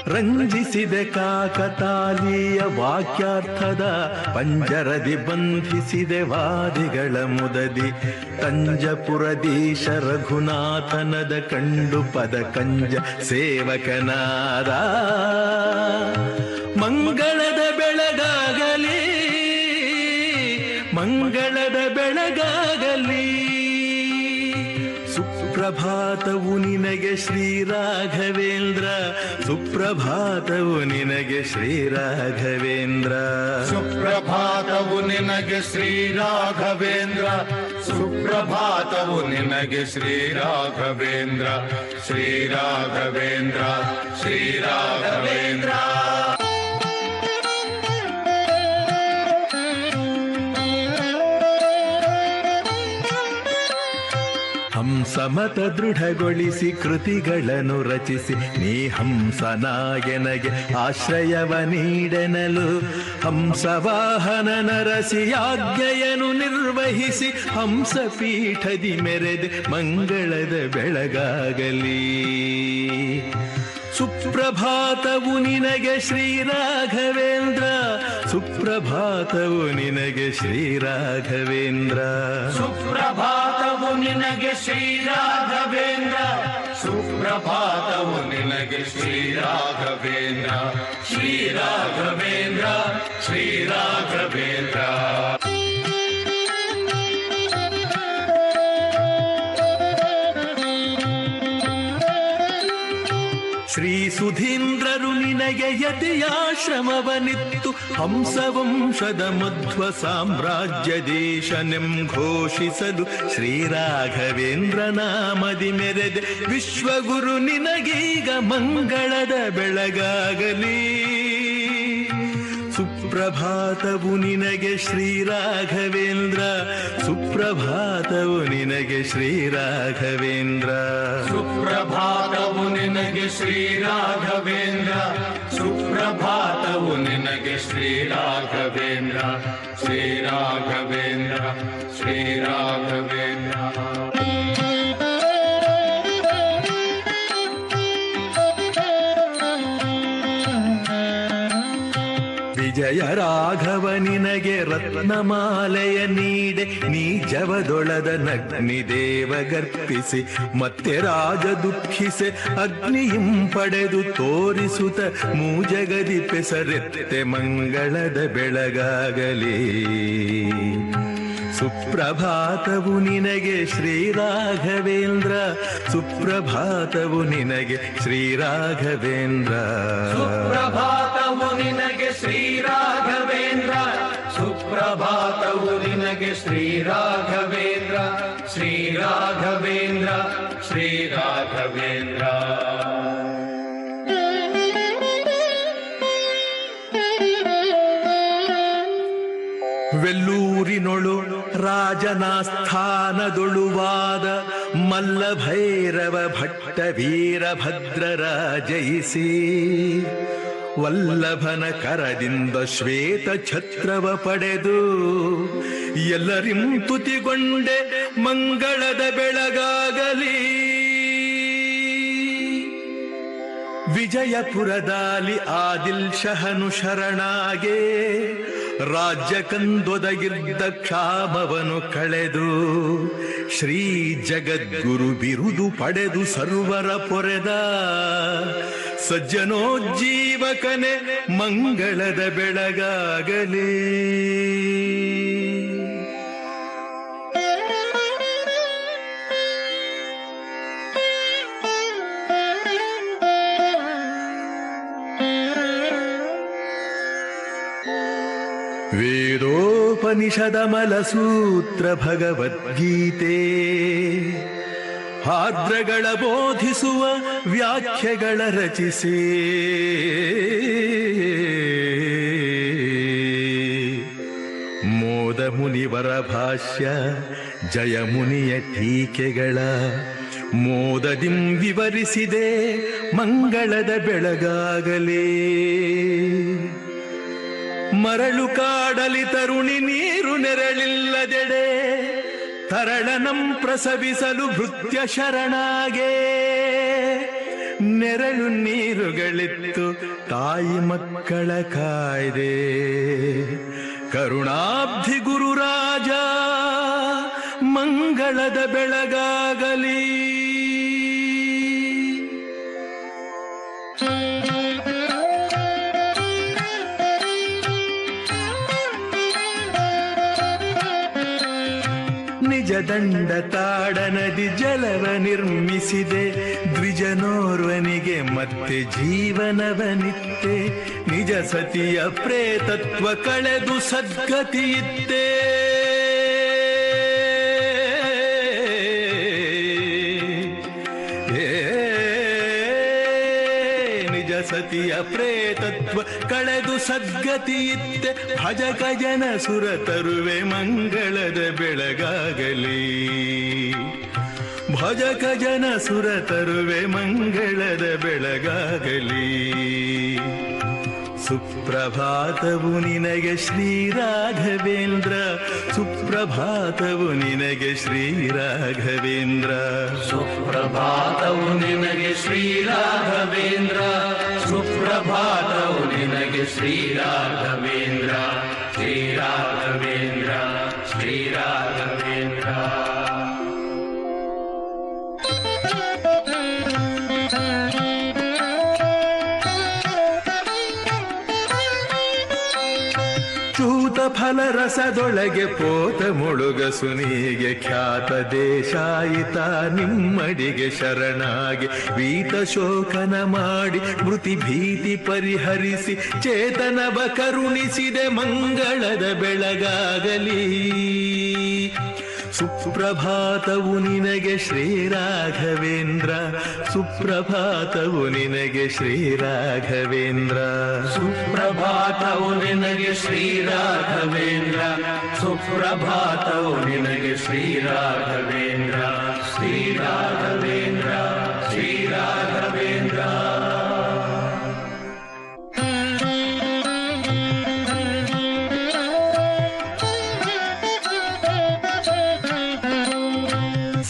ರಂಜಿಸಿದೆ ಕಾಕತಾಲೀಯ ವಾಕ್ಯಾರ್ಥದ ಪಂಜರದಿ ಬಂಧಿಸಿದೆ ವಾದಿಗಳ ಮುದದಿ ತಂಜಪುರದೀಶ ರಘುನಾಥನದ ಕಂಡು ಪದ ಕಂಜ ಸೇವಕನಾದ ಮಂಗಳದ ಬೆಳಗಾಗಲಿ ಮಂಗಳದ ಬೆಳಗಾಗಲಿ ಸುಪ್ರಭಾತವು ನಿನಗೆ ಶ್ರೀ ರಾಘವೇಂದ್ರ ಸುಪ್ರಭಾತವು ನಿನಗೆ ಶ್ರೀ ರಾಘವೇಂದ್ರ ಸುಪ್ರಭಾತವು ನಿನಗೆ ಶ್ರೀ ರಾಘವೇಂದ್ರ ಸುಪ್ರಭಾತವು ನಿನಗೆ ಶ್ರೀ ರಾಘವೇಂದ್ರ ಶ್ರೀ ರಾಘವೇಂದ್ರ ಶ್ರೀ ರಾಘವೇಂದ್ರ ಹಂಸಮತ ದೃಢಗೊಳಿಸಿ ಕೃತಿಗಳನ್ನು ರಚಿಸಿ ನೀ ಹಂಸನಾಯನಗೆ ಆಶ್ರಯವ ನೀಡೆನಲು ಹಂಸವಾಹನ ನರಸಿ ಆಜ್ಞೆಯನ್ನು ನಿರ್ವಹಿಸಿ ಹಂಸಪೀಠದಿ ಮೆರೆದೆ ಮಂಗಳದ ಬೆಳಗಾಗಲಿ ಸುಪ್ರಭಾತವು ನಿನಗೆ ಶ್ರೀ ರಾಘವೇಂದ್ರ ಸುಪ್ರಭಾತವು ನಿನಗೆ ಶ್ರೀ ರಾಘವೇಂದ್ರ ಸುಪ್ರಭಾತವು ನಿನಗೆ ಶ್ರೀ ರಾಘವೇಂದ್ರ ಸುಪ್ರಭಾತವು ನಿನಗೆ ಶ್ರೀ ರಾಘವೇಂದ್ರ ಶ್ರೀ ರಾಘವೇಂದ್ರ ಶ್ರೀ ರಾಘವೇಂದ್ರ ಶ್ರೀ ಸುಧೀಂದ್ರರು ನಿನಗೆ ಯತಿಯಾಶ್ರಮವನಿತ್ತು ಹಂಸವಂಶದ ಮಧ್ವ ಸಾಮ್ರಾಜ್ಯ ದೇಶನೆಂ ಘೋಷಿಸಲು ಶ್ರೀ ರಾಘವೇಂದ್ರ ನಾಮದಿ ಮೆರೆದೆ ವಿಶ್ವಗುರು ನಿನಗೀಗ ಮಂಗಳದ ಬೆಳಗಾಗಲಿ ಸುಪ್ರಭಾತವು ನಿನಗೆ ಶ್ರೀ ರಾಘವೇಂದ್ರ ಸುಪ್ರಭಾತವು ನಿನಗೆ ಶ್ರೀ ರಾಘವೇಂದ್ರ ಸುಪ್ರಭಾತವು ನಿನಗೆ ಶ್ರೀ ರಾಘವೇಂದ್ರ ಸುಪ್ರಭಾತವು ನಿನಗೆ ಶ್ರೀ ರಾಘವೇಂದ್ರ ಶ್ರೀ ರಾಘವೇಂದ್ರ ಶ್ರೀ ರಾಘವೇಂದ್ರ ವಿಜಯ ರಾಘವ ನಿನಗೆ ರತ್ನಮಾಲೆಯ ನೀಡೆ ನೀ ಜವದೊಳದ ನಗ್ನಿದೇವ ಗರ್ಪಿಸಿ ಮತ್ತೆ ರಾಜ ದುಃಖಿಸೆ ಅಗ್ನಿಯಂ ಪಡೆದು ತೋರಿಸುತ್ತ ಮೂಜಗದಿ ಪೆಸರೆತ್ತೆ ಮಂಗಳದ ಬೆಳಗಾಗಲಿ ಸುಪ್ರಭಾತವು ನಿನಗೆ ಶ್ರೀ ರಾಘವೇಂದ್ರ ಸುಪ್ರಭಾತವು ನಿನಗೆ ಶ್ರೀ ರಾಘವೇಂದ್ರ ಸುಪ್ರಭಾತವು ನಿನಗೆ ಶ್ರೀ ರಾಘವೇಂದ್ರ ಸುಪ್ರಭಾತವು ನಿನಗೆ ಶ್ರೀ ರಾಘವೇಂದ್ರ ಶ್ರೀ ರಾಘವೇಂದ್ರ ಶ್ರೀ ರಾಘವೇಂದ್ರ ವೆಲ್ಲೂರಿನೊಳು ರಾಜನಾಸ್ಥಾನದೊಳುವಾದ ಮಲ್ಲಭೈರವ ಭಟ್ಟ ವೀರಭದ್ರರ ಜಯಿಸಿ ವಲ್ಲಭನ ಕರದಿಂದ ಶ್ವೇತ ಛತ್ರವ ಪಡೆದು ಎಲ್ಲರಿಂ ತುತಿಗೊಂಡೆ ಮಂಗಳದ ಬೆಳಗಾಗಲಿ ವಿಜಯಪುರದಾಲಿ ಆದಿಲ್ ಶಹನು ಶರಣಾಗೆ ರಾಜ್ಯ ಕಂದೊದಗಿದ್ದ ಕ್ಷಾಮವನು ಕಳೆದು ಶ್ರೀ ಜಗದ್ಗುರು ಬಿರುದು ಪಡೆದು ಸರ್ವರ ಪೊರೆದ ಸಜ್ಜನೋಜ್ಜೀವಕನೆ ಮಂಗಳದ ಬೆಳಗಾಗಲಿ ವೇದೋಪನಿಷದಮಲ ಸೂತ್ರ ಭಗವದ್ಗೀತೆ ಆರ್ದ್ರಗಳ ಬೋಧಿಸುವ ವ್ಯಾಖ್ಯೆಗಳ ರಚಿಸಿ ಮೋದ ಮುನಿವರ ಭಾಷ್ಯ ಜಯ ಮುನಿಯ ಟೀಕೆಗಳ ಮೋದದಿಂ ವಿವರಿಸಿದೆ ಮಂಗಳದ ಬೆಳಗಾಗಲೇ ಮರಳು ಕಾಡಲಿ ತರುಣಿ ನೀರು ನೆರಳಿಲ್ಲದೆಡೆ ತರಳನಂ ಪ್ರಸವಿಸಲು ಭೃತ್ಯ ಶರಣಾಗೆ ನೆರಳು ನೀರುಗಳಿತ್ತು ತಾಯಿ ಮಕ್ಕಳ ಕಾಯ್ದೆ. ಕರುಣಾಬ್ಧಿ ಗುರುರಾಜ ಮಂಗಳದ ಬೆಳಗಾಗಲಿ. ನಿಜ ದಂಡ ತಾಡ ನದಿ ಜಲವ ನಿರ್ಮಿಸಿದೆ, ದ್ವಿಜನೋರ್ವನಿಗೆ ಮತ್ತೆ ಜೀವನವನಿತ್ತೆ. ನಿಜ ಸತಿಯ ಪ್ರೇತತ್ವ ಕಳೆದು ಸದ್ಗತಿಯಿತ್ತೆ. ನಿಜ ಸತಿಯ ಪ್ರೇತತ್ವ ಕಳೆದು ಸದ್ಗತಿಯಿತ್ತೆ. ಭಜಕ ಜನ ಸುರ ತರುವೆ ಮಂಗಳದ ಬೆಳಗಾಗಲಿ. ಭಜಕ ಜನ ಸುರ ತರುವೆ ಮಂಗಳದ ಬೆಳಗಾಗಲಿ. ಸುಪ್ರಭಾತವು ನಿನಗೆ ಶ್ರೀ ರಾಘವೇಂದ್ರ, ಸುಪ್ರಭಾತವು ನಿನಗೆ ಶ್ರೀ ರಾಘವೇಂದ್ರ. ಸುಪ್ರಭಾತವು ನಿನಗೆ ಶ್ರೀ ರಾಘವೇಂದ್ರ, ಸುಪ್ರಭಾತವು ನಿನಗೆ ಶ್ರೀ ರಾಘವೇಂದ್ರ. ಶ್ರೀ ರಾಘವೇಂದ್ರ, ಶ್ರೀ ರಾಘವೇಂದ್ರ. ಚೂತ ಫಲರಸದೊಳಗೆ ಪೋತ ಮುಳುಗಸುನಿಗೆ ಖ್ಯಾತ ದೇಶಾಯಿತ ನಿಮ್ಮಡಿಗೆ ಶರಣಾಗಿ ವೀತ ಶೋಕನ ಮಾಡಿ ಮೃತಿ ಭೀತಿ ಪರಿಹರಿಸಿ ಚೇತನವ ಕರುಣಿಸಿದೆ ಮಂಗಳದ ಬೆಳಗಾಗಲಿ. ಸುಪ್ರಭಾತವು ನಿನಗೆ ಶ್ರೀ ರಾಘವೇಂದ್ರ, ಸುಪ್ರಭಾತವು ನಿನಗೆ ಶ್ರೀ ರಾಘವೇಂದ್ರ. ಸುಪ್ರಭಾತವು ನಿನಗೆ ಶ್ರೀ ರಾಘವೇಂದ್ರ, ಸುಪ್ರಭಾತವು ನಿನಗೆ ಶ್ರೀ ರಾಘವೇಂದ್ರ. ಶ್ರೀ ರಾಘವೇಂದ್ರ, ಶ್ರೀ ರಾಘವೇಂದ್ರ.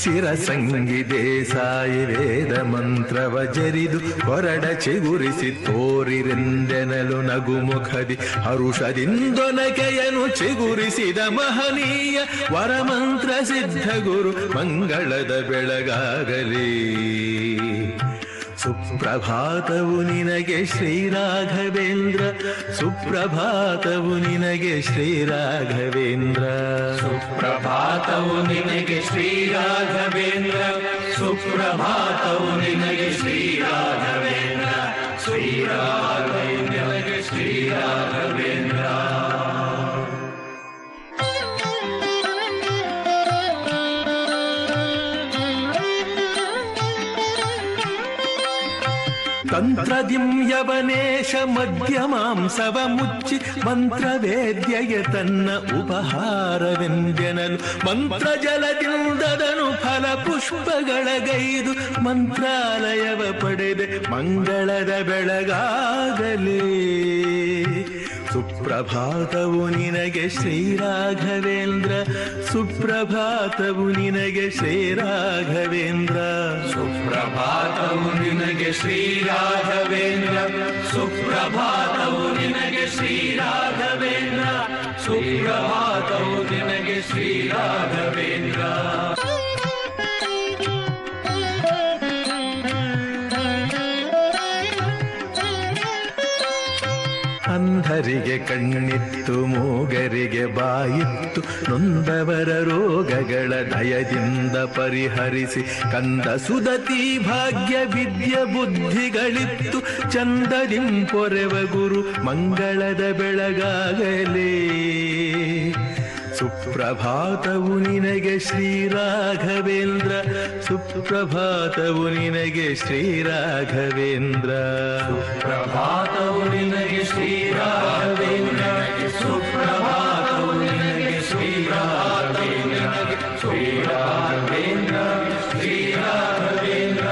ಶಿರಸಂಗಿ ದೇಸಾಯಿ ವೇದ ಮಂತ್ರವ ಜರಿದು ಹೊರಡ ಚಿಗುರಿಸಿ ತೋರಿರೆಂದೆನಲು ನಗುಮುಖದಿ ಹರುಷದಿಂದೊನಕೆಯನು ಚಿಗುರಿಸಿದ ಮಹನೀಯ ವರಮಂತ್ರ ಸಿದ್ಧ ಗುರು ಮಂಗಳದ ಬೆಳಗಾಗಲಿ. ಸುಪ್ರಭಾತವು ನಿನಗೆ ಶ್ರೀ ರಾಘವೇಂದ್ರ, ಸುಪ್ರಭಾತವು ನಿನಗೆ ಶ್ರೀ ರಾಘವೇಂದ್ರ. ಸುಪ್ರಭಾತವು ನಿನಗೆ ಶ್ರೀ ರಾಘವೇಂದ್ರ, ಸುಪ್ರಭಾತವು ನಿನಗೆ ಶ್ರೀ ರಾಘವೇಂದ್ರ. ಶ್ರೀ ರಾಘವೇಂದ್ರ, ಶ್ರೀ ರಾಘವೇಂದ್ರ. ತಂತ್ರದಿಮ್ಯವನೇಶ ಮಧ್ಯಮಾಂಸವ ಮುಚ್ಚಿ ಮಂತ್ರವೇದ್ಯಗೆ ತನ್ನ ಉಪಹಾರವೆಂದೆನಲು ಮಂತ್ರ ಜಲದಿಂದದನು ಫಲ ಪುಷ್ಪಗಳ ಗೈದು ಮಂತ್ರಾಲಯವ ಪಡೆದೆ ಮಂಗಳದ ಬೆಳಗಾಗಲಿ. ಸುಪ್ರಭಾತವು ನಿನಗೆ ಶ್ರೀ ರಾಘವೇಂದ್ರ, ಸುಪ್ರಭಾತವು ನಿನಗೆ ಶ್ರೀ ರಾಘವೇಂದ್ರ. ಸುಪ್ರಭಾತವು ನಿನಗೆ ಶ್ರೀ ರಾಘವೇಂದ್ರ, ಸುಪ್ರಭಾತವು ನಿನಗೆ ಶ್ರೀ ರಾಘವೇಂದ್ರ. ಸುಪ್ರಭಾತವು ನಿನಗೆ ಶ್ರೀ ರಾಘವೇಂದ್ರ. ಅಂಧರಿಗೆ ಕಣ್ಣಿತ್ತು, ಮೂಗರಿಗೆ ಬಾಯಿತ್ತು, ನೊಂದವರ ರೋಗಗಳ ದಯದಿಂದ ಪರಿಹರಿಸಿ ಕಂದ ಸುದತಿ ಭಾಗ್ಯ ವಿದ್ಯೆ ಬುದ್ಧಿಗಳಿತ್ತು ಚಂದದಿಂಪೊರೆವ ಗುರು ಮಂಗಳದ ಬೆಳಗಾಗಲೇ. ಸುಪ್ರಭಾತವು ನಿನಗೆ ಶ್ರೀ ರಾಘವೇಂದ್ರ, ಸುಪ್ರಭಾತವು ನಿನಗೆ ಶ್ರೀ ರಾಘವೇಂದ್ರ. ಸುಪ್ರಭಾತವು ನಿನಗೆ ಶ್ರೀ ರಾಘವೇಂದ್ರ, ಸುಪ್ರಭಾತವು ನಿನಗೆ ಶ್ರೀ ರಾಘವೇಂದ್ರ. ಶ್ರೀ ರಾಘವೇಂದ್ರ, ಶ್ರೀ ರಾಘವೇಂದ್ರ.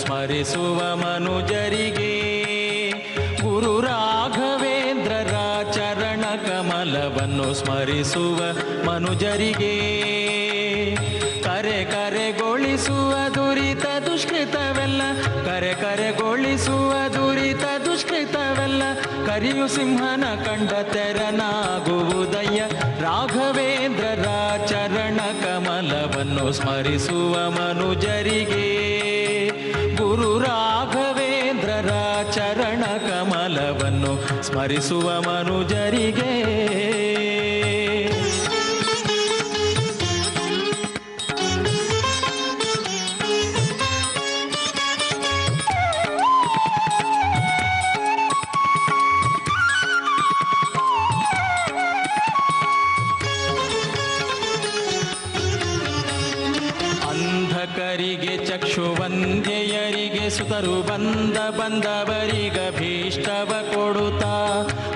ಸ್ಮರಿಸುವ ಮನುಜರಿಗೆ ಗುರು ರಾಘವೇಂದ್ರರ ಚರಣ ಕಮಲವನ್ನು ಸ್ಮರಿಸುವ ಮನುಜರಿಗೆ ಕರೆಗೊಳಿಸುವ ದುರಿತ ದುಷ್ಕೃತವೆಲ್ಲ ಕರೆಗೊಳಿಸುವ ದುರಿತ ದುಷ್ಕೃತವೆಲ್ಲ ಕರಿಯು ಸಿಂಹನ ಕಂಡ ತೆರನಾಗುವುದಯ್ಯ ರಾಘವೇಂದ್ರರ ಚರಣ ಕಮಲವನ್ನು ಸ್ಮರಿಸುವ ಮನುಜರಿಗೆ ಗುರು ರಾಘವೇಂದ್ರರ ಚರಣ ಕಮಲವನ್ನು ಸ್ಮರಿಸುವ ಮನುಜರಿಗೆ ಅಂಧಕರಿಗೆ ಚಕ್ಷುವಂಧ್ಯಯರಿಗೆ ಸುತರು ಬಂದವರಿಗ ಭೀಷ್ಟವ ಕೊಡುತ್ತಾ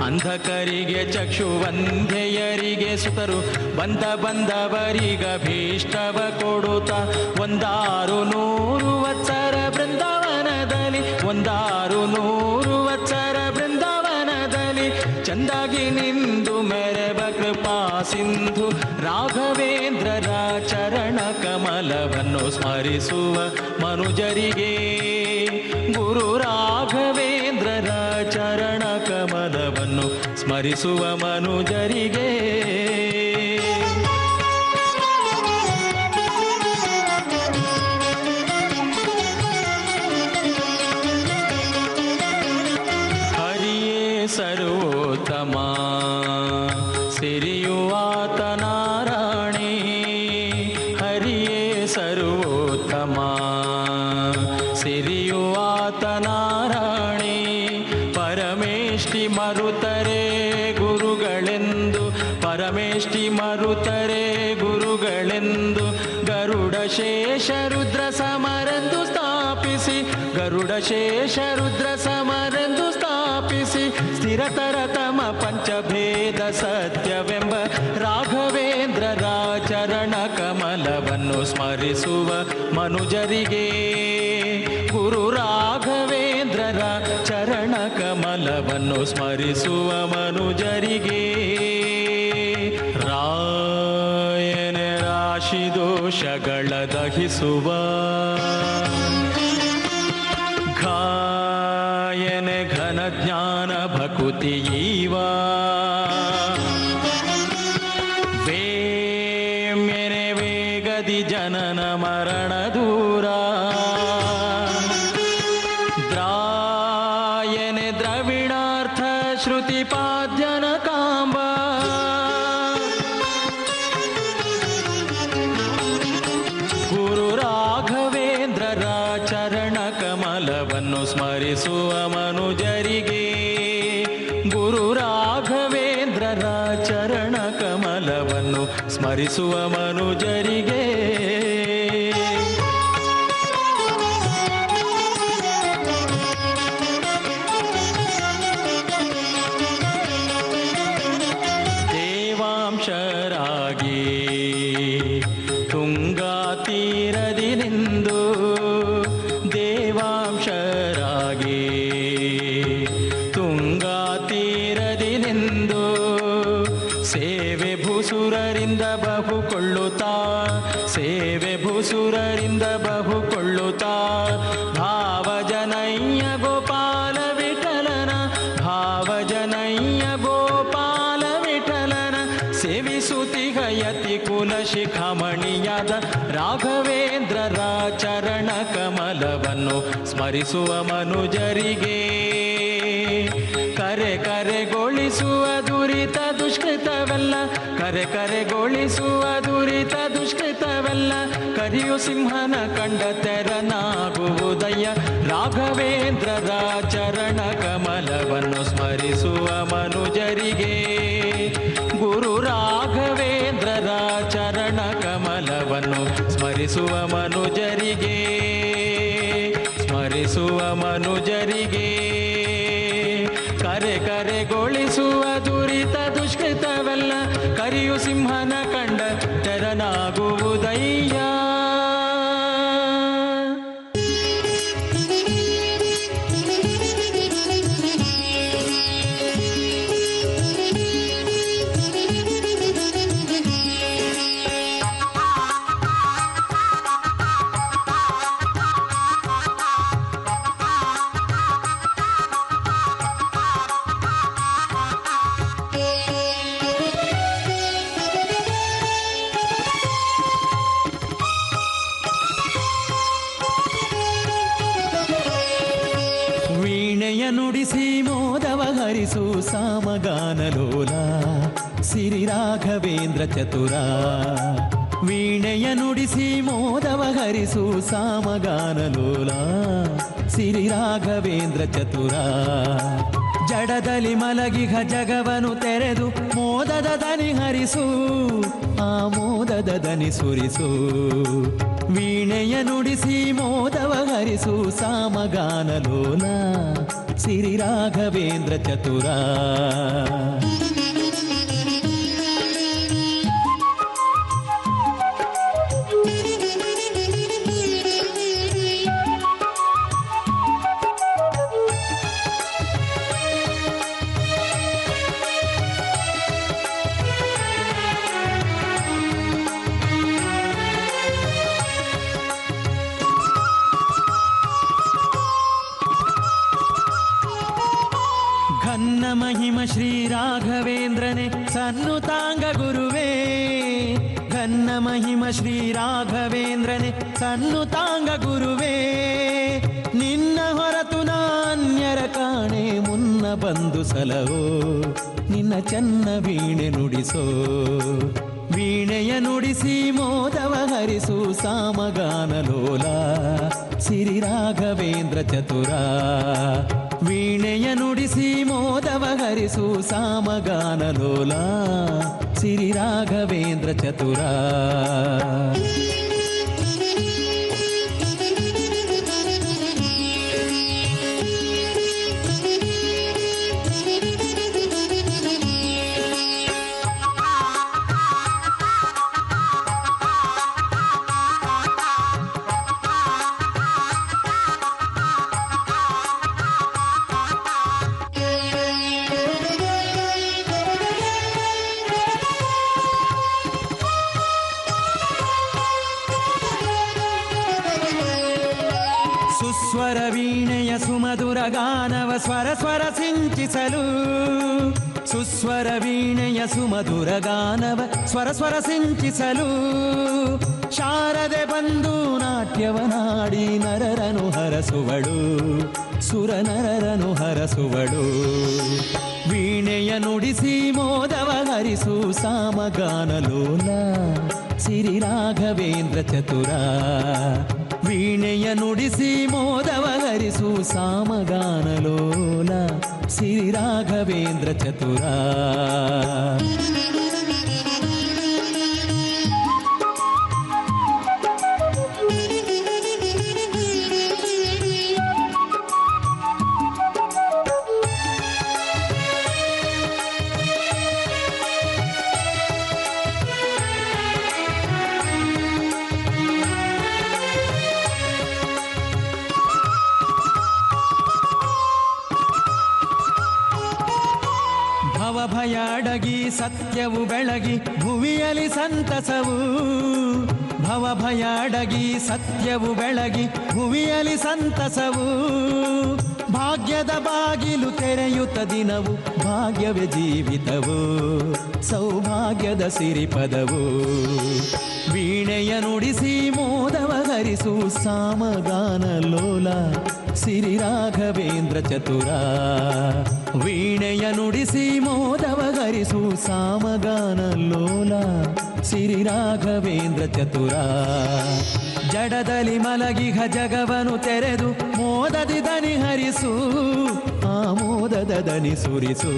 ಅಂಧಕರಿಗೆ ಚಕ್ಷುವಂಧ್ಯಯರಿಗೆ ಸುತರು ಬಂದವರಿಗ ಭೀಷ್ಟವ ಕೊಡುತ್ತಾ 100 ವತ್ಸರ ಬೃಂದಾವನದಲ್ಲಿ 100 ವತ್ಸರ ಬೃಂದಾವನದಲ್ಲಿ ಚಂದಾಗಿ ನಿಂದು ಮೆರವ ಕೃಪಾ ಸಿಂಧು ರಾಘವೇಂದ್ರರ ಚರಣ ಕಮಲವನ್ನು ಸ್ಮರಿಸುವ ಮನುಜರಿಗೆ ಗುರು ರಾಘವೇಂದ್ರರ ಚರಣ ಕಮಲವನ್ನು ಸ್ಮರಿಸುವ ಮನುಜರಿಗೆ ಹರಿಯೇ ಸರ್ವೋತ್ತಮ ಸಿರಿಯು ಆತನಾರಾಣಿ ಹರಿಯೇ ಸರ್ವೋತ್ತಮ ಸಿರಿಯು ಆತನಾರಾಣಿ ಪರಮೇಷ್ಠಿ ಮರುತರೆ ಗುರುಗಳೆಂದು ಪರಮೇಷ್ಠಿ ಮರುತರೆ ಗುರುಗಳೆಂದು ಗರುಡ ಶೇಷ ರುದ್ರ ಸಮರೆಂದು ಸ್ಥಾಪಿಸಿ ಗರುಡ ಶೇಷ ರುದ್ರ ಸಮರೆಂದು ಸ್ಥಾಪಿಸಿ ಸ್ಥಿರತರತಮ ಪಂಚಭೇದ ಸತ್ಯವೆಂಬ ರಾಘವೇಂದ್ರರ ಚರಣ ಕಮಲವನ್ನು ಸ್ಮರಿಸುವ ಮನುಜರಿಗೆ ಗುರು ರಾಘವೇಂದ್ರರ ಚರಣ ಕಮಲವನ್ನು ಸ್ಮರಿಸುವ ಮನುಜರಿಗೆ ರಾಯನ ರಾಶಿ ದೋಷಗಳ ದಹಿಸುವ ಘಾಯನ ಘನ ಜ್ಞಾನ ಭಕುತಿಯೀವ ವೇಮ್ಯನೆ ವೇಗದಿ ಜನನ ಮರಣ ದೂರ ದ್ರಾಯನೆ ದ್ರವಿಣಾರ್ಥ ಶ್ರುತಿಪಾದ್ಯನ ಕಾಂಬ ಗುರು ರಾಘವೇಂದ್ರರ ಚರಣ ಕಮಲವನ್ನು ಸ್ಮರಿಸುವ ಮನುಜರಿಗೆ ಗುರು ರಾಘವೇಂದ್ರರ ಚರಣ ಕಮಲವನ್ನು ಸ್ಮರಿಸುವ ಮನುಜರಿಗೆ ದೇವಾಂಶರಾಗಿ ತುಂಗಾ ತೀರದಿ ನಿಂದು ದೇವಾಂಶರಾಗಿ ತುಂಗಾ ತೀರದಿ ನಿಂದು ಸೇವೆ ಭೂಸುರರಿಂದ ಬಹುಕೊಳ್ಳುತ್ತಾ ಸೇವೆ ಭೂಸುರರಿಂದ ಬಹುಕೊಳ್ಳುತ್ತಾ ಭಾವಜನಯ್ಯ ಗೋಪಾಲ ವಿಠಲನ ಭಾವಜನಯ್ಯ ಗೋಪಾಲ ವಿಠಲನ ಸೇವಿಸುತ್ತಿಗಯತಿ ಕುಲ ಶಿಖಾಮಣಿಯಾದ ರಾಘವೇಂದ್ರರ ಚರಣ ಕಮಲವನ್ನು ಸ್ಮರಿಸುವ ಮನುಜರಿಗೆ ಕರೆಗೊಳಿಸುವ ದುರಿತ ದುಷ್ಕೃತವೆಲ್ಲ ಕರೆಗೊಳಿಸುವ ದುರಿತ ದುಷ್ಕೃತವೆಲ್ಲ ಕರಿಯು ಸಿಂಹನ ಕಂಡ ತೆರನಾಗುವುದಯ್ಯ ರಾಘವೇಂದ್ರರ ಚರಣ ಕಮಲವನ್ನು ಸ್ಮರಿಸುವ ಮನುಜರಿಗೆ ಗುರು ರಾಘವೇಂದ್ರರ ಚರಣ ಕಮಲವನ್ನು ಸ್ಮರಿಸುವ ಮನುಜರಿಗೆ ಸ್ಮರಿಸುವ ಮನುಜರಿಗೆ ಕರೆಗೊಳಿಸುವ ದುರಿತ ದುಷ್ಕೃತವೆಲ್ಲ ಕರಿಯು ಸಿಂಹನ ಕಂಡ ತೆರನಾಗುವುದಯ್ಯ ಹರಿಸು ಸಾಮಗಾನಲೋಲ ಸಿರಿ ರಾಘವೇಂದ್ರ ಚತುರ. ವೀಣೆಯ ನುಡಿಸಿ ಮೋದವ ಹರಿಸು ಸಾಮಗಾನಲೋಲ ಸಿರಿ ರಾಘವೇಂದ್ರ ಚತುರ. ಜಡದಲ್ಲಿ ಮಲಗಿಹ ಜಗವನು ತೆರೆದು ಮೋದದ ದನಿ ಹರಿಸು ಆ ಮೋದದ ದನಿ ಸುರಿಸು. ವೀಣೆಯ ನುಡಿಸಿ ಮೋದವ ಹರಿಸು ಸಾಮಗಾನಲೋಲ ಸಿರಿ ರಾಘವೇಂದ್ರ ಚತುರ. ಘನ್ನ ಮಹಿಮ ಶ್ರೀ ರಾಘವೇಂದ್ರನೇ ಸನ್ನುತಾಂಗ ಗುರುವೇ. ಘನ್ನ ಮಹಿಮ ಶ್ರೀ ರಾಘವೇಂದ್ರನೇ ಸನ್ನುತಾಂಗ ಗುರುವೇ. ನಿನ್ನ ಹೊರತು ನಾನ್ಯರ ಕಾಣೆ ಮುನ್ನ ಬಂದು ಸಲವೋ ನಿನ್ನ ಚನ್ನ ವೀಣೆ ನುಡಿಸೋ. ವೀಣೆಯ ನುಡಿಸಿ ಮೋದವ ಹರಿಸು ಸಾಮಗಾನಲೋಲ ಸಿರಿ ರಾಘವೇಂದ್ರ ಚತುರ. ವೀಣೆಯ ನುಡಿಸಿ ಮೋದವ ಹರಿಸು ಸಾಮಗಾನಲೋಲ ಸಿರಿ ರಾಘವೇಂದ್ರ ಚತುರ. ಸುಸ್ವರ ವೀಣೆಯ ಸುಮಧುರ ಗಾನವ ಸ್ವರ ಸ್ವರ ಸಿಂಚಿಸಲು. ಸುಸ್ವರ ವೀಣೆಯ ಸುಮಧುರ ಗಾನವ ಸ್ವರ ಸ್ವರ ಸಿಂಚಿಸಲು. ಶಾರದೆ ಬಂದು ನಾಟ್ಯವನಾಡಿ ನರರನು ಹರಸುವಳು ಸುರ ನರರನು ಹರಸುವಳು. ವೀಣೆಯ ನುಡಿಸಿ ಮೋದವ ಹರಿಸು ಸಾಮಗಾನಲೋಲ ಸಿರಿ ರಾಘವೇಂದ್ರ ಚತುರ. ವೀಣೆಯ ನುಡಿಸಿ ಮೋದವ ಹರಿಸು ಸಾಮಗಾನಲೋಲ ಸಿರಿ ರಾಘವೇಂದ್ರ ಚತುರ. ಭಯ ಅಡಗಿ ಸತ್ಯವು ಬೆಳಗಿ ಭುವಿಯಲಿ ಸಂತಸವು. ಭವಭಯ ಅಡಗಿ ಸತ್ಯವು ಬೆಳಗಿ ಭುವಿಯಲಿ ಸಂತಸವು. ಭಾಗ್ಯದ ಬಾಗಿಲು ತೆರೆಯುತ್ತ ದಿನವು ಭಾಗ್ಯವೇ ಜೀವಿತವು ಸೌಭಾಗ್ಯದ ಸಿರಿಪದವು. ವೀಣೆಯ ನುಡಿಸಿ ಮೋದವ ಹರಿಸು ಸಾಮಗಾನಲೋಲ ಸಿರಿ ರಾಘವೇಂದ್ರ ಚತುರ. ವೀಣೆಯ ನುಡಿಸಿ ಮೋದವ ಹರಿಸು ಸಾಮಗಾನಲೋಲ ಸಿರಿ ರಾಘವೇಂದ್ರ ಚತುರ. ಜಡದಲ್ಲಿ ಮಲಗಿಹ ಜಗವನು ತೆರೆದು ಮೋದದಿ ದನಿ ಹರಿಸು ಆ ಮೋದದ ದನಿ ಸುರಿಸು.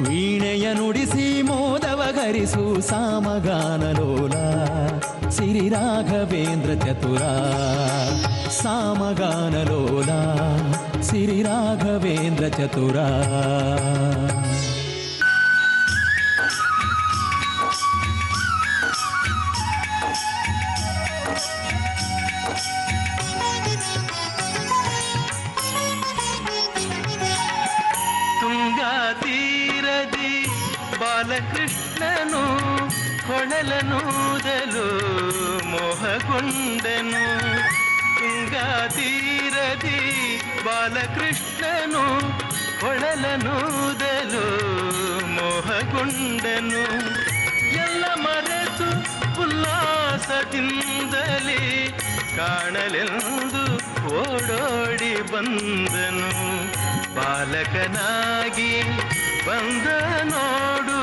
ವೀಣೆಯ ನುಡಿಸಿ ಮೋದವ ಹರಿಸು ಸಾಮಗಾನಲೋಲ ಸಿರಿ ರಾಘವೇಂದ್ರ ಚತುರ. ಸಾಮಗಾನಲೋಲ ಸಿರಿ ರಾಘವೇಂದ್ರ ಚತುರ. ತುಂಗಾ ತೀರದಿ ಬಾಲಕೃಷ್ಣನು ಕೊಳಲನೂದಲು ಮೋಹಗೊಂಡನು. ತುಂಗಾ ತೀರದಿ ಬಾಲಕೃಷ್ಣನು ಕೊಳಲನೂದಲು ಮೋಹಗೊಂಡನು. ಎಲ್ಲ ಮರೆತು ಉಲ್ಲಾಸದಿಂದಲೇ ಕಾಣಲೆಂದು ಓಡೋಡಿ ಬಂದನು. ಬಾಲಕನಾಗಿ ಬಂದ ನೋಡು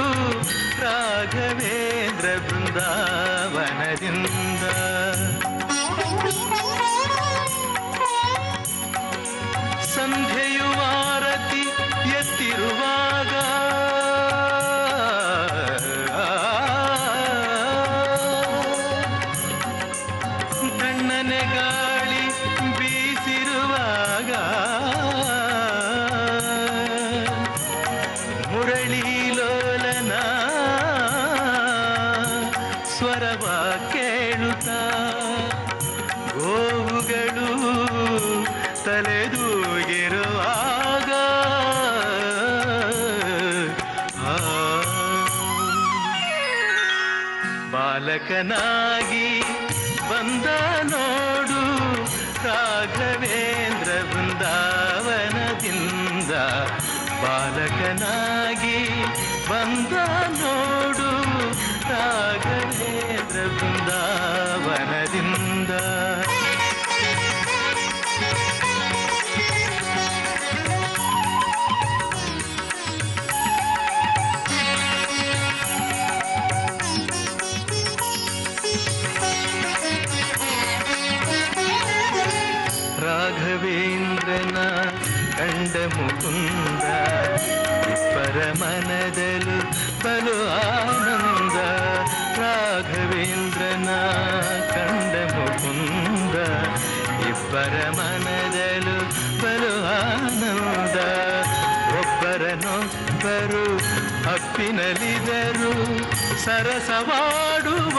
ರಾಘವೇಂದ್ರ ಬೃಂದಾವನದಿಂದ. ಸಂಧ್ಯೆಯು ಆರತಿ ಎತ್ತಿರುವಾಗ ತಣ್ಣನೆ ಗಾಳಿ ಬೀಸಿರುವಾಗ ಮುರಳೀಲೋಲನ ಸ್ವರವ ಕೇಳುತ್ತಾ ಗೋವುಗಳು ತಲೆದೂಗಿರುವಾಗ ಬಾಲಕನಾಗಿ ಬಂದ ನೋಡು ರಾಘವೇಂದ್ರ ಬೃಂದಾವನದಿಂದ. ಬಾಲಕನಾಗಿ ಬಂದ ನೋಡು ರಾಘವೇಂದ್ರ ಬೃಂದಾವನದಿಂದ. ರಾಘವೇಂದ್ರನ ಕಂಡ ಮುಕುಂದ ಇಬ್ಬರ ಮನದಲು ಬಲು ಆನಂದ. ರಾಘವೇಂದ್ರನ ಕಂಡ ಮುಕುಂದ ಇಬ್ಬರ ಮನದಲು ಬಲು ಆನಂದ. ಒಬ್ಬರನೊಬ್ಬರು ಅಪ್ಪಿನಲಿದರು ಸರಸವಾಡುವ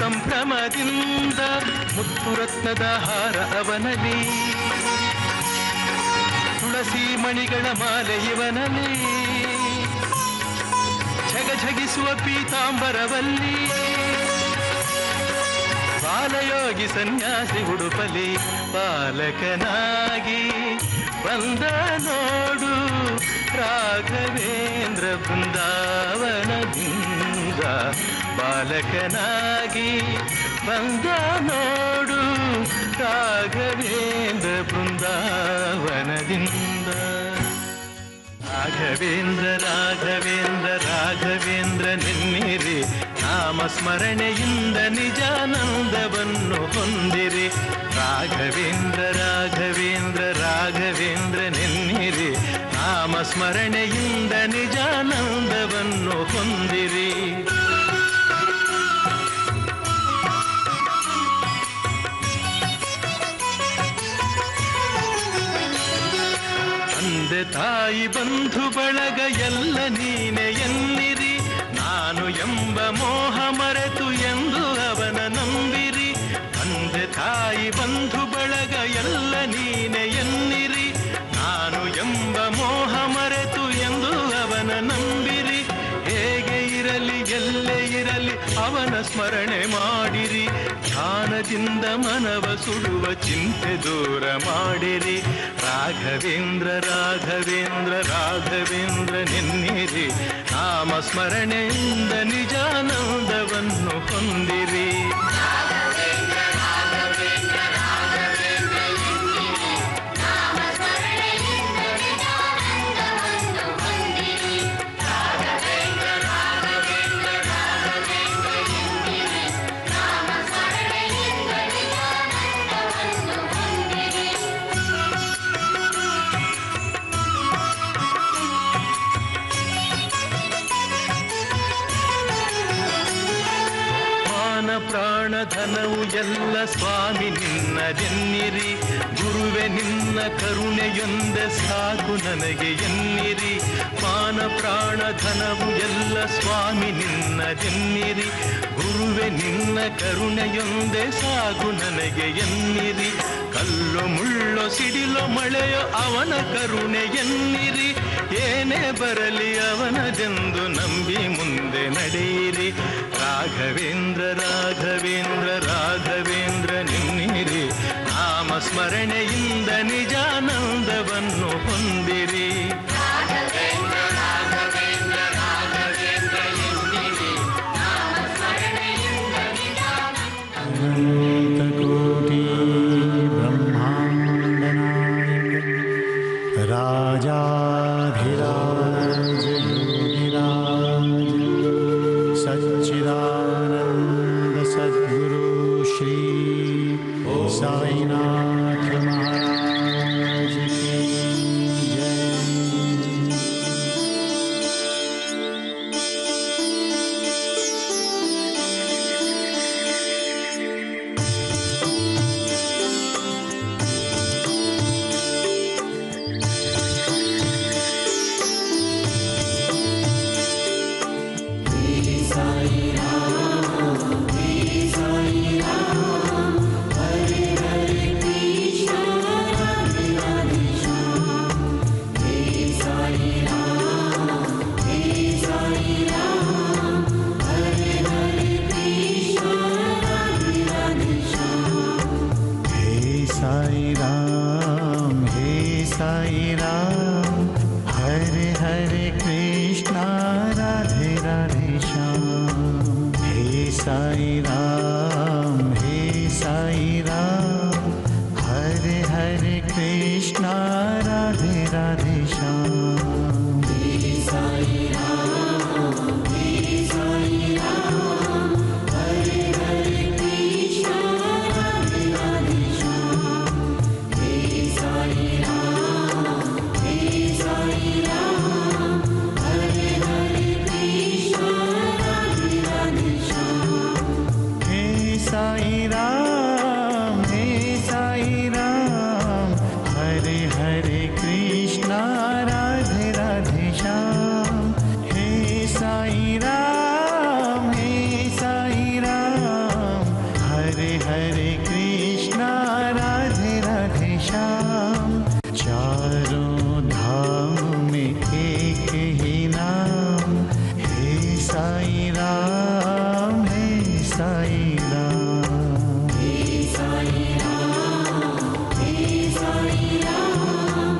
ಸಂಭ್ರಮದಿಂದ. ಮುತ್ತು ರತ್ನದ ಹಾರ ಅವನಲ್ಲಿ, ತುಳಸಿ ಮಣಿಗಳ ಮಾಲೆ ಇವನಲ್ಲಿ, ಝಗಝಗಿಸುವ ಪೀತಾಂಬರವಲ್ಲಿ ಬಾಲಯೋಗಿ ಸನ್ಯಾಸಿ ಉಡುಪಲಿ. ಬಾಲಕನಾಗಿ ಬಂದ ನೋಡು ರಾಘವೇಂದ್ರ ಬೃಂದಾವನದಿಂದ. ಬಾಲಕನಾಗಿ ಬಂದ ನೋಡು ರಾಘವೇಂದ್ರ ಬೃಂದಾವನದಿಂದ. ರಾಘವೇಂದ್ರ ರಾಘವೇಂದ್ರ ರಾಘವೇಂದ್ರ ನೆನ್ನಿರಿ, ನಾಮಸ್ಮರಣೆಯಿಂದ ನಿಜಾನಂದವನ್ನು ಹೊಂದಿರಿ. ರಾಘವೇಂದ್ರ ರಾಘವೇಂದ್ರ ರಾಘವೇಂದ್ರ ನೆನ್ನಿರಿ, ನಾಮಸ್ಮರಣೆಯಿಂದ ನಿಜಾನಂದವನ್ನು ಹೊಂದಿರಿ. ತಂದೆ ತಾಯಿ ಬಂಧು ಬಳಗ ಎಲ್ಲ ನೀನೆ ಎನ್ನಿರಿ, ನಾನು ಎಂಬ ಮೋಹ ಮರೆತು ಎಂದು ಅವನ ನಂಬಿರಿ. ತಂದೆ ತಾಯಿ ಬಂಧು ಬಳಗ ಎಲ್ಲ ನೀನೆ ಎನ್ನಿರಿ, ನಾನು ಎಂಬ ಮೋಹ ಮರೆತು ಎಂದು ಅವನ ನಂಬಿರಿ. ಹೇಗೆ ಇರಲಿ ಎಲ್ಲೇ ಇರಲಿ ಅವನ ಸ್ಮರಣೆ ಮಾಡಿರಿ, ಧ್ಯಾನದಿಂದ ಮನವ ಸುಡುವ ಚಿಂತೆ ದೂರ ಮಾಡಿರಿ. ರಾಘವೇಂದ್ರ ರಾಘವೇಂದ್ರ ರಾಘವೇಂದ್ರ ನೆನ್ನಿರಿ, ನಾಮ ಸ್ಮರಣೆಯಿಂದ ನಿಜಾನಂದವನ್ನು ಹೊಂದಿರಿ. ಪ್ರಾಣ ಧನವು ಎಲ್ಲ ಸ್ವಾಮಿ ನಿನ್ನದೆನ್ನಿರಿ, ಗುರುವೆ ನಿನ್ನ ಕರುಣೆಯೊಂದೆ ಸಾಕು ನನಗೆ ಎನ್ನಿರಿ. ಮಾನ ಪ್ರಾಣ ಧನವು ಎಲ್ಲ ಸ್ವಾಮಿ ನಿನ್ನದೆನ್ನಿರಿ, ಗುರುವೆ ನಿನ್ನ ಕರುಣೆಯೊಂದೆ ಸಾಕು ನನಗೆ ಎನ್ನಿರಿ. ಕಲ್ಲು ಮುಳ್ಳು ಸಿಡಿಲು ಮಳೆಯೋ ಅವನ ಕರುಣೆ ಎನ್ನಿರಿ, ಏನೇ ಬರಲಿ ಅವನದೆಂದು ನಂಬಿ ಮುಂದೆ ನಡೆಯಿರಿ. ರಾಘವೇಂದ್ರ ರಾಘವೇಂದ್ರ ರಾಘವೇಂದ್ರ ನೆನ್ನಿರಿ, ನಾಮ ಸ್ಮರಣೆಯಿಂದ ನಿಜಾನಂದವನ್ನು ಹೊಂದಿರಿ. ಕೋಟಿ ಬ್ರಹ್ಮಾಂಡ साई राम हरे हरे कृष्णा राधे राधे श्याम हे साई राम हरे हरे कृष्णा राधे राधे श्याम हे साई राम हरे हरे कृष्णा राधे राधे श्याम हे साई राम हरे हरे कृष्णा राधे राधे श्याम हे साई राम हरे हरे कृष्णा राधे राधे श्याम चारों धाम में एक ही नाम हे साई राम हे साई राम हे साई राम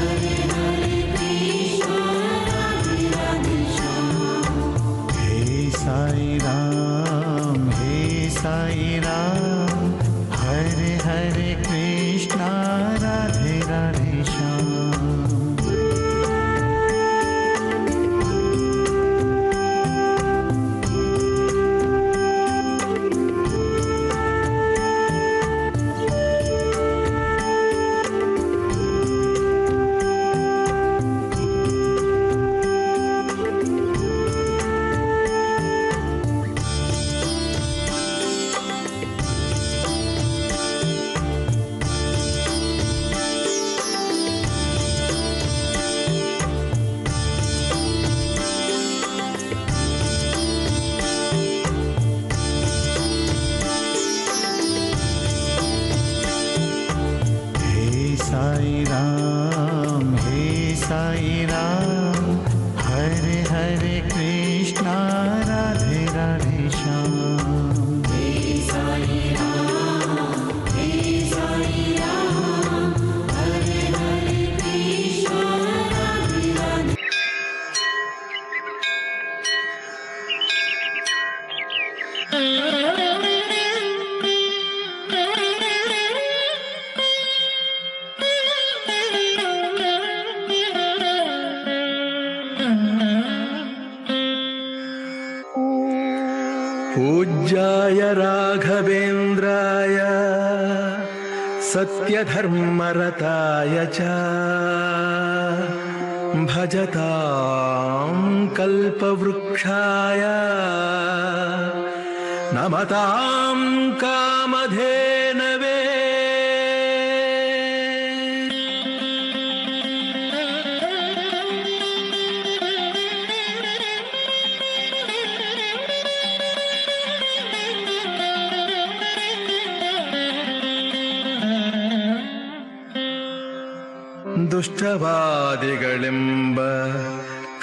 हरे हरे कृष्णा राधे राधे श्याम हे साई राम हरे हरे कृष्णा राधे राधे श्याम हे साई राम हरे हरे कृष्णा राधे राधे श्याम हे साई राम हरे हरे कृष्णा राधे राधे पूज्याय राघवेन्द्राय सत्यधर्मरताय च भजतां कल्पवृक्षाय नमतां कामधेनवे ದುಷ್ಟವಾದಿಗಳೆಂಬ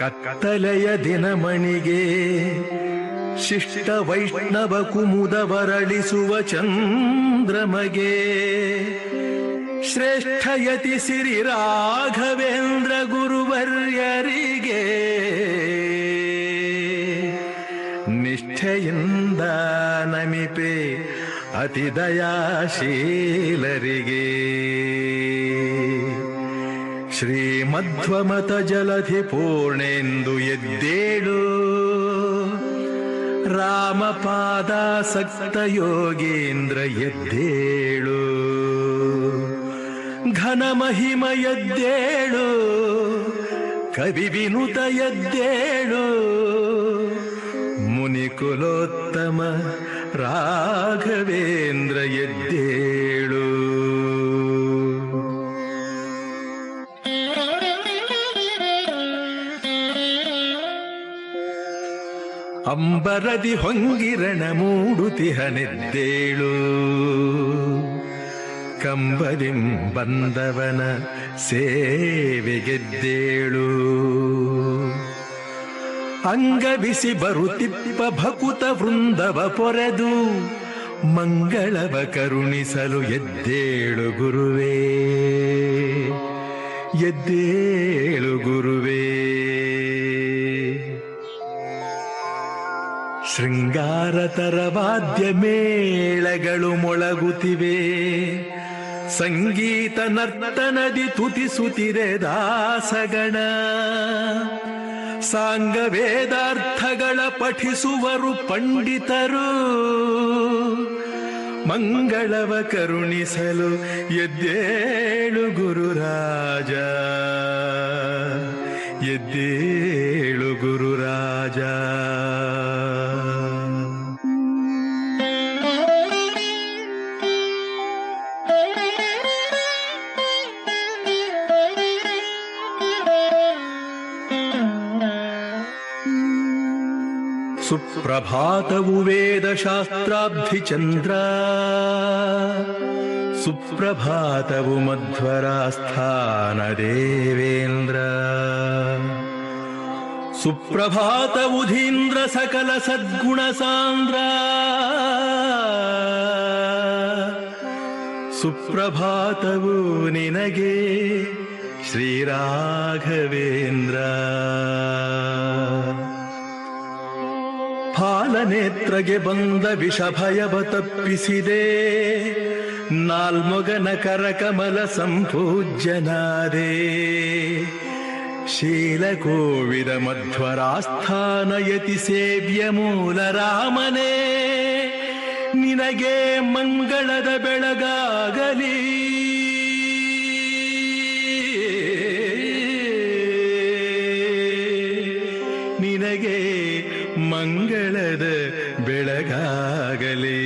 ಕತ್ತಲೆಯ ದಿನಮಣಿಗೆ ಶಿಷ್ಟ ವೈಷ್ಣವ ಕುಮುದವರಳಿಸುವ ಚಂದ್ರಮಗೆ ಶ್ರೇಷ್ಠಯತಿ ಸಿರಿ ರಾಘವೇಂದ್ರ ಗುರುವರ್ಯರಿಗೆ ನಿಷ್ಠೆಯಿಂದ ನಮಿಪೆ ಅತಿ ದಯಾಶೀಲರಿಗೆ ಶ್ರೀಮಧ್ವಮತ ಜಲಧಿ ಪೂರ್ಣೇಂದು ಎದ್ದೇಳು ರಾಮಪಾದಾಸಕ್ತ ಯೋಗೇಂದ್ರ ಎದ್ದೇಳು ಘನ ಮಹಿಮ ಎದ್ದೇಳು ಕವಿ ವಿನುತ ಎದ್ದೇಳು ಮುನಿಕುಲೋತ್ತಮ ರಾಘವೇಂದ್ರ ಎದ್ದೇಳು ಅಂಬರದಿ ಹೊಂಗಿರಣ ಮೂಡುತಿಹನೆದ್ದೇಳು ಕಂಬಲಿಂ ಬಂದವನ ಸೇವೆಗೆದ್ದೇಳು ಅಂಗಬಿಸಿ ಬರುತ್ತಿಪ್ಪ ಭಕುತ ವೃಂದವ ಪೊರೆದು ಮಂಗಳವ ಕರುಣಿಸಲು ಎದ್ದೇಳು ಗುರುವೇ ಎದ್ದೇಳು ಗುರುವೇ ಶೃಂಗಾರತರ ವಾದ್ಯ ಮೇಳಗಳು ಮೊಳಗುತ್ತಿವೆ, ಸಂಗೀತ ನರ್ತನದಿ ತುತಿಸುತ್ತಿರೆ ದಾಸಗಣ. ಸಾಂಗ ವೇದಾರ್ಥಗಳ ಪಠಿಸುವರು ಪಂಡಿತರು, ಮಂಗಳವ ಕರುಣಿಸಲು ಎದ್ದೇಳು ಗುರುರಾಜ, ಎದ್ದೇಳು ಗುರುರಾಜ. ಸುಪ್ರಭಾತವು ವೇದಶಾಸ್ತ್ರಾಬ್ಧಿ ಚಂದ್ರ, ಸುಪ್ರಭಾತವು ಮಧ್ವರಾಸ್ಥಾನ ದೇವೇಂದ್ರ, ಸುಪ್ರಭಾತವು ಧೀಂದ್ರ ಸಕಲ ಸದ್ಗುಣ ಸಾಂದ್ರ, ಸುಪ್ರಭಾತವು ನಿನಗೆ ಶ್ರೀರಾಘವೇಂದ್ರ. ಫಾಲನೇತ್ರಗೆ ಬಂದ ವಿಷಭಯವ ತಪ್ಪಿಸಿದೆ, ನಾಲ್ಮೊಗನ ಕರಕಮಲ ಸಂಪೂಜ್ಯನಾದೆ. ಶೀಲಕೋವಿದ ಮಧ್ವರಾಸ್ಥಾನ ಯತಿ ಸೇವ್ಯ ಮೂಲ ರಾಮನೇ, ನಿನಗೆ ಮಂಗಳದ ಬೆಳಗಾಗಲಿ. ನಿನಗೆ ಮಂಗಳದ ಬೆಳಗಾಗಲಿ.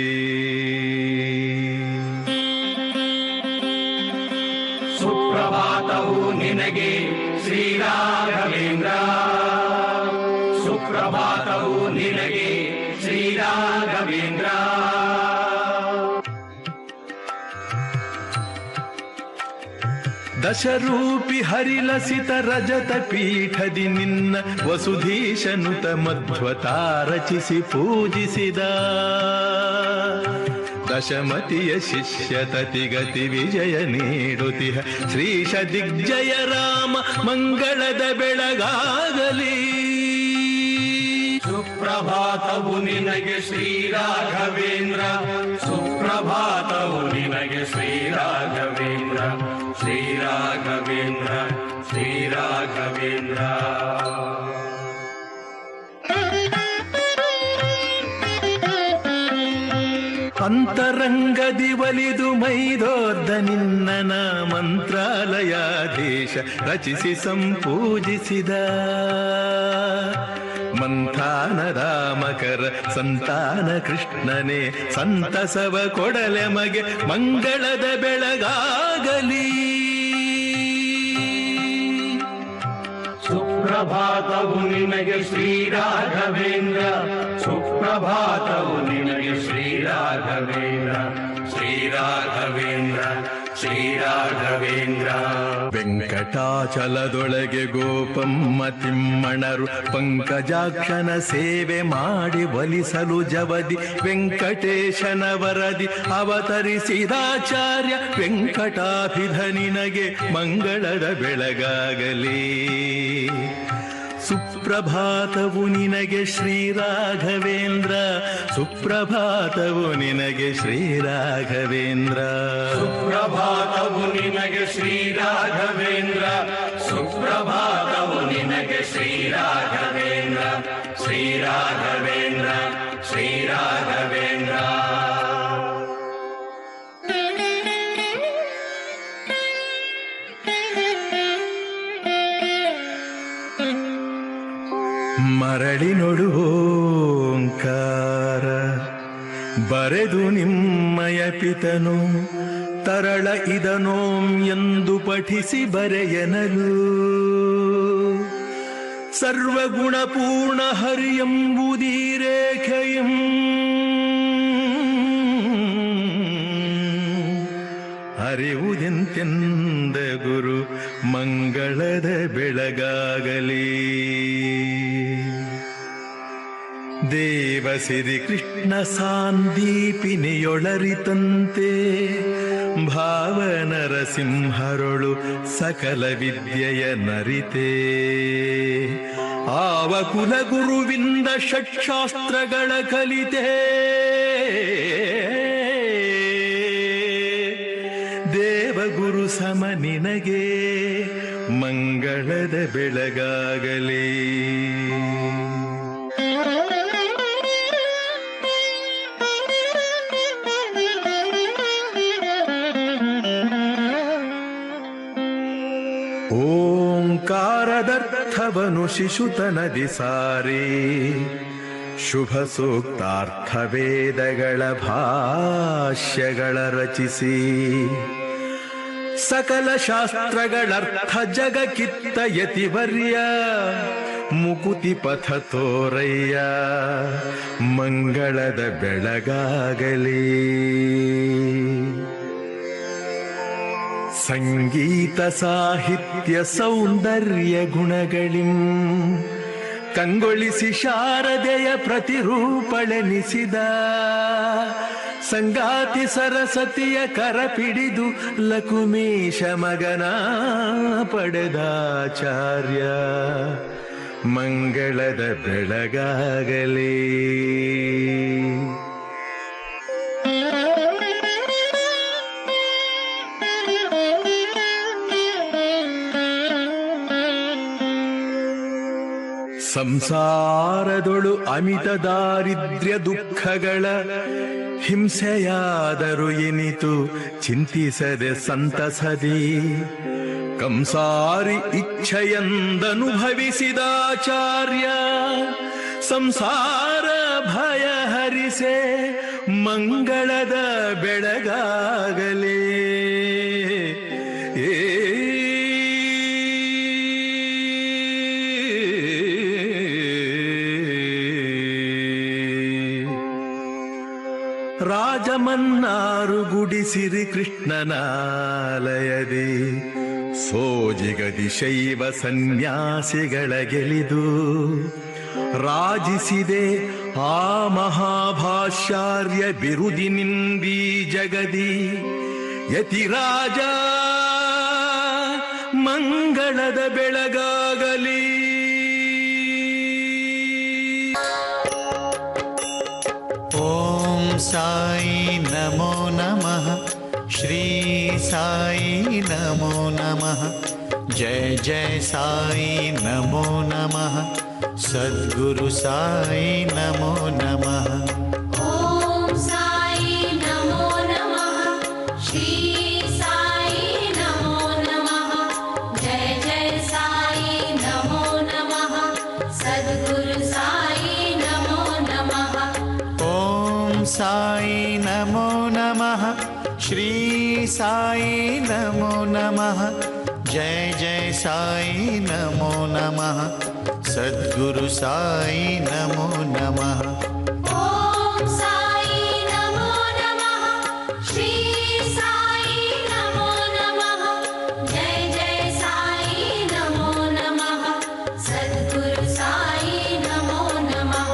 ಸುಪ್ರಭಾತವು ನಿನಗೆ ಶ್ರೀರಾಘವೇಂದ್ರ, ಸುಪ್ರಭಾತವು ನಿನಗೆ ಶ್ರೀರಾಘವೇಂದ್ರ. ದಶರೂಪಿ ಹರಿಲಸಿತ ರಜತ ಪೀಠದಿ ನಿನ್ನ ವಸುಧೀಶನುತ ಮಧ್ವತಾ ರಚಿಸಿ ಪೂಜಿಸಿದ. ದಶಮತಿಯ ಶಿಷ್ಯ ತತಿಗತಿ ವಿಜಯ ನೀಡುತ್ತಿಹ ಶ್ರೀಶ ದಿಗ್ಜಯ ರಾಮ, ಮಂಗಳದ ಬೆಳಗಾಗಲಿ. ಸುಪ್ರಭಾತವು ನಿನಗೆ ಶ್ರೀರಾಘವೇಂದ್ರ, ಸುಪ್ರಭಾತವು ನಿನಗೆ ಶ್ರೀರಾಘವೇಂದ್ರ, ಶ್ರೀರಾಘವೇಂದ್ರ, ಶ್ರೀರಾಘವೇಂದ್ರ. ಅಂತರಂಗದಿ ಒಲಿದು ಮೈದೋರ್ದ ನಿನ್ನನ ಮಂತ್ರಾಲಯಾಧೀಶ ರಚಿಸಿ ಸಂಪೂಜಿಸಿದ. ಮಂಥಾನದ ಮಕರ ಸಂತಾನ ಕೃಷ್ಣನೇ, ಸಂತಸವ ಕೊಡಲೆ ಮಗೆ ಮಂಗಳದ ಬೆಳಗಾಗಲಿ. ಸುಪ್ರಭಾತವು ನಿನಗೆ ಶ್ರೀರಾಘವೇಂದ್ರ, ಸುಪ್ರಭಾತವು ನಿನಗೆ ಶ್ರೀರಾಘವೇಂದ್ರ, ಶ್ರೀರಾಘವೇಂದ್ರ, ಶ್ರೀರಾಘವೇಂದ್ರ. ವೆಂಕಟಾಚಲದೊಳಗೆ ಗೋಪಮ್ಮ ತಿಮ್ಮಣರು ಪಂಕಜಾಕ್ಷನ ಸೇವೆ ಮಾಡಿ ಒಲಿಸಲು ಜವದಿ ವೆಂಕಟೇಶನ ವರದಿ ಅವತರಿಸಿದಾಚಾರ್ಯ ವೆಂಕಟಾಭಿಧನಿನಗೆ ಮಂಗಳದ ಬೆಳಗಾಗಲಿ. ಸುಪ್ರಭಾತವು ನಿನಗೆ ಶ್ರೀರಾಘವೇಂದ್ರ, ಸುಪ್ರಭಾತವು ನಿನಗೆ ಶ್ರೀರಾಘವೇಂದ್ರ. ಸುಪ್ರಭಾತವು ನಿನಗೆ ಶ್ರೀರಾಘವೇಂದ್ರ, ಸುಪ್ರಭಾತವು ನಿನಗೆ ಶ್ರೀರಾಘವೇಂದ್ರ, ಶ್ರೀರಾಘವೇಂದ್ರ, ಶ್ರೀರಾಘವೇಂದ್ರ. ಮರಳಿ ನೋಡುವೋಂಕಾರ ಬರೆದು ನಿಮ್ಮಯ ಪಿತನು, ತರಳ ಇದನೋಂ ಎಂದು ಪಠಿಸಿ ಬರೆಯನಲು. ಸರ್ವಗುಣಪೂರ್ಣ ಹರಿಯಂಬುದೀ ರೇಖೆಯಂ ಅರಿವುದೆಂತೆಂದ ಗುರು ಮಂಗಳದ ಬೆಳಗಾಗಲಿ. ದೇವಸಿರಿ ಕೃಷ್ಣ ಸಾಂದೀಪಿನಿಯೊಳರಿತಂತೆ, ಭಾವನರಸಿಂಹರೊಳು ಸಕಲ ವಿದ್ಯೆಯ ನರಿತೆ. ಆವ ಕುಲಗುರುವಿಂದ ಷಟ್ಶಾಸ್ತ್ರಗಳ ಕಲಿತೆ. ದೇವಗುರು ಸಮ ನಿನಗೆ ಮಂಗಳದ ಬೆಳಗಾಗಲಿ. ಓಂಕಾರದರ್ಥವನು ಶಿಶುತನದಿ ಸಾರಿ ಶುಭ ಸೂಕ್ತಾರ್ಥ ವೇದಗಳ ಭಾಷ್ಯಗಳ ರಚಿಸಿ ಸಕಲ ಶಾಸ್ತ್ರಗಳರ್ಥ ಜಗಕ್ಕಿತ್ತ ಯತಿವರ್ಯ ಮುಕುತಿ ಪಥ ತೋರಯ್ಯ ಮಂಗಳದ ಬೆಳಗಾಗಲಿ. ಸಂಗೀತ ಸಾಹಿತ್ಯ ಸೌಂದರ್ಯ ಗುಣಗಳಿಂ ಕಂಗೊಳಿಸಿ ಶಾರದೆಯ ಪ್ರತಿರೂಪಳೆನಿಸಿದ ಸಂಗಾತಿ ಸರಸ್ವತಿಯ ಕರಪಿಡಿದು ಲಕುಮೀಶ ಮಗನ ಪಡೆದಾಚಾರ್ಯ ಮಂಗಳದ ಬೆಳಗಾಗಲಿ. ಸಂಸಾರದೊಳು ಅಮಿತ ದಾರಿದ್ರ್ಯ ದುಃಖಗಳ ಹಿಂಸೆಯಾದರೂ ಎನಿತು ಚಿಂತಿಸದೆ ಸಂತಸದಿ ಕಂಸಾರಿ ಇಚ್ಛೆಯಂದನುಭವಿಸಿದಾಚಾರ್ಯ ಸಂಸಾರ ಭಯ ಹರಿಸೆ ಮಂಗಳದ ಬೆಳಗಾಗಲಿ. ರಾಜಮನ್ನಾರು ಗುಡಿಸಿರಿ ಕೃಷ್ಣನಾಲಯದಿ ಸೋಜಿಗದಿ ಶೈವ ಸನ್ಯಾಸಿಗಳ ಗೆಲಿದು ರಾಜಿಸಿದೆ ಆ ಮಹಾಭಾಷ್ಯಾರ್ಯ ಬಿರುದಿನಿಂದೀ ಜಗದಿ ಯತಿರಾಜ ಮಂಗಳದ ಬೆಳಗಾಗಲಿ. साई नमो नमः, श्री साई नमो नमः, जय जय साई नमो नमः, सद्गुरु साई नमो नमः. ओम साई नमो नमः, श्री साई नमो नमः, जय जय साई नमो नमः, सद्गुरु साई नमो नमः. ओम साई नमो नमः, श्री साई नमो नमः, जय जय साई नमो नमः, सद्गुरु साई नमो नमः. ओम साई नमो नमः, श्री साई नमो नमः, जय जय साई नमो नमः, सद्गुरु साई नमो नमः.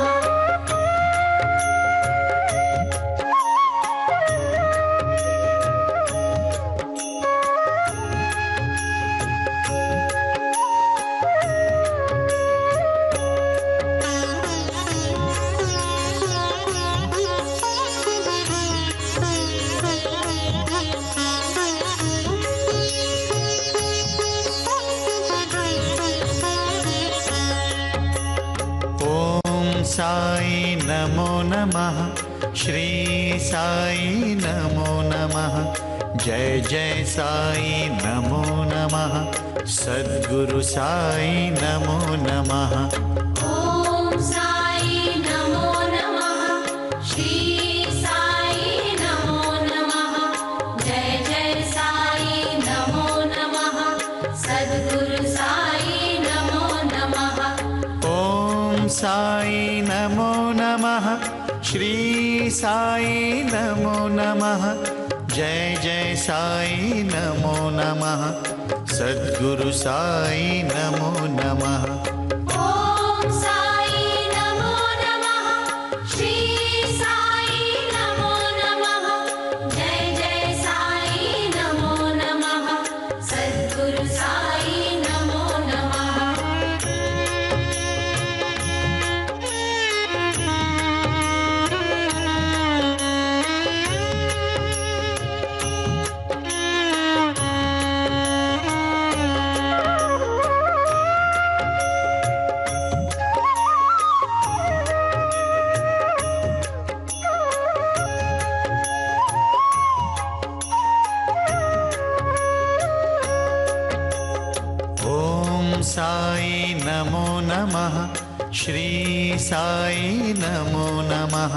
साई नमो नमः, श्री साई नमो नमः, जय जय साई नमो नमः, सद्गुरु साई नमो नमः. ओम साई नमो नमः, श्री साई नमो नमः, जय जय साई नमो नमः, सद्गुरु साई नमो नमः. ओम साई नमो नमः, श्री साई नमो नमः, जय जय साई नमो नमः, सद्गुरु साई नमो नमः. ओम साई नमो नमः, श्री साई नमो नमः, जय जय साई नमो नमः, सद्गुरु साई नमो नमः. साई नमो नमः श्री साई नमो नमः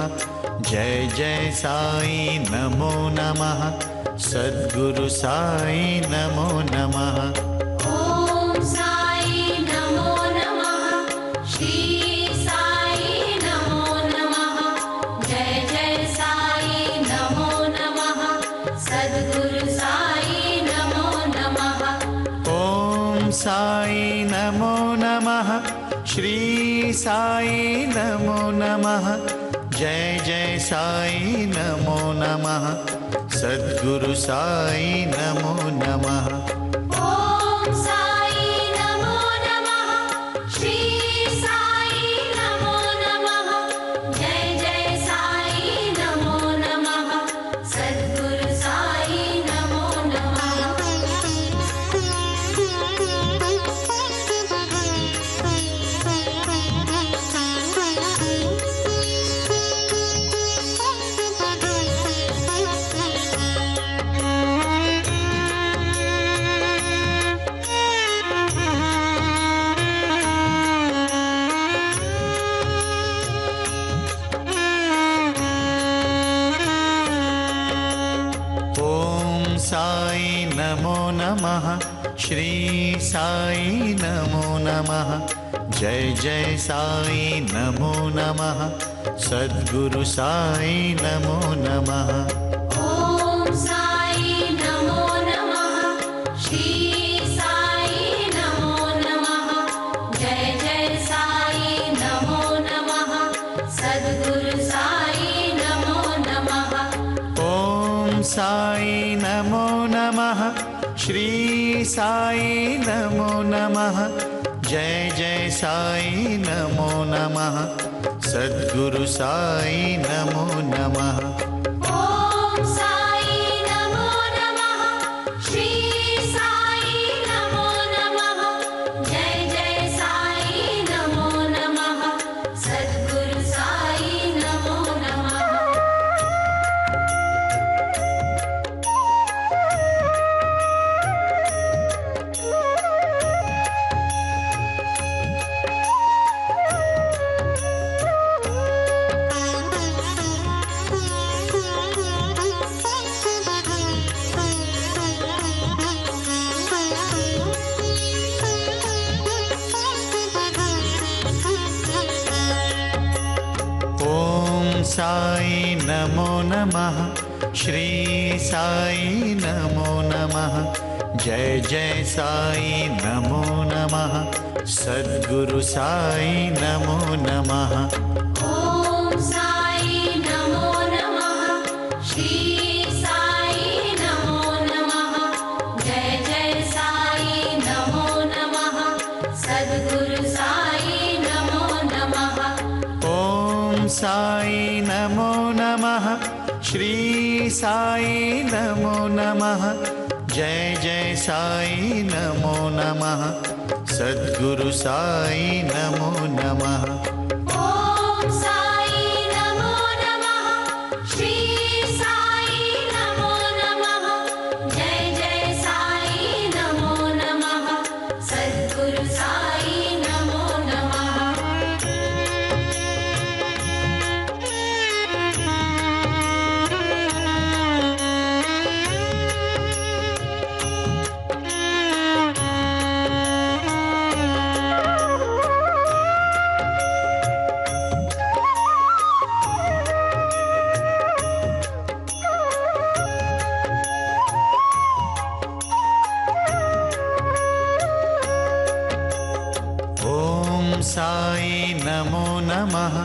जय जय साई नमो नमः सद्गुरु साई नमो नमः ॐ साई नमो नमः श्री साई नमो नमः जय जय साई नमो नमः सद्गुरु साई नमो नमः ॐ साई नमो नमः श्री साई नमो नमः जय जय साई नमो नमः सद्गुरु साई नमो नमः ॐ साई नमो नमः श्री साई नमो नमः जय जय साई नमो नमः सद्गुरु साई नमो ॐ साई नमो नमः श्री साई नमो नमः जय जय साई नमो नमः सद्गुरु साई नमो नमः ॐ साई नमो नमः श्री साई नमो नमः जय जय साई नमो नमः सद्गुरु साई नमो नमः ॐ साई नमो नमः श्री साई नमो नमः जय जय साई नमो नमः सद्गुरु साई नमो नमः ॐ साई नमो नमः श्री साई नमो नमः जय जय साई नमो नमः सद्गुरु साई नमो नमः ॐ साई नमो नमः श्री साई नमो नमः जय जय साई नमो नमः सद्गुरु साई नमो नमः ॐ साई नमो नमः श्री साई नमो नमः जय जय साई नमो नमः सद्गुरु साई नमो नमः ॐ साई नमो नमः श्री साई नमो नमः जय जय साई नमो नमः सद्गुरु साई नमो नमः ॐ साई नमो नमः श्री साई नमो नमः जय जय साई नमो नमः सद्गुरु साई नमो नमः ॐ साई नमो नमः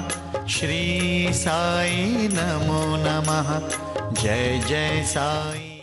श्री साई नमो नमः जय जय साई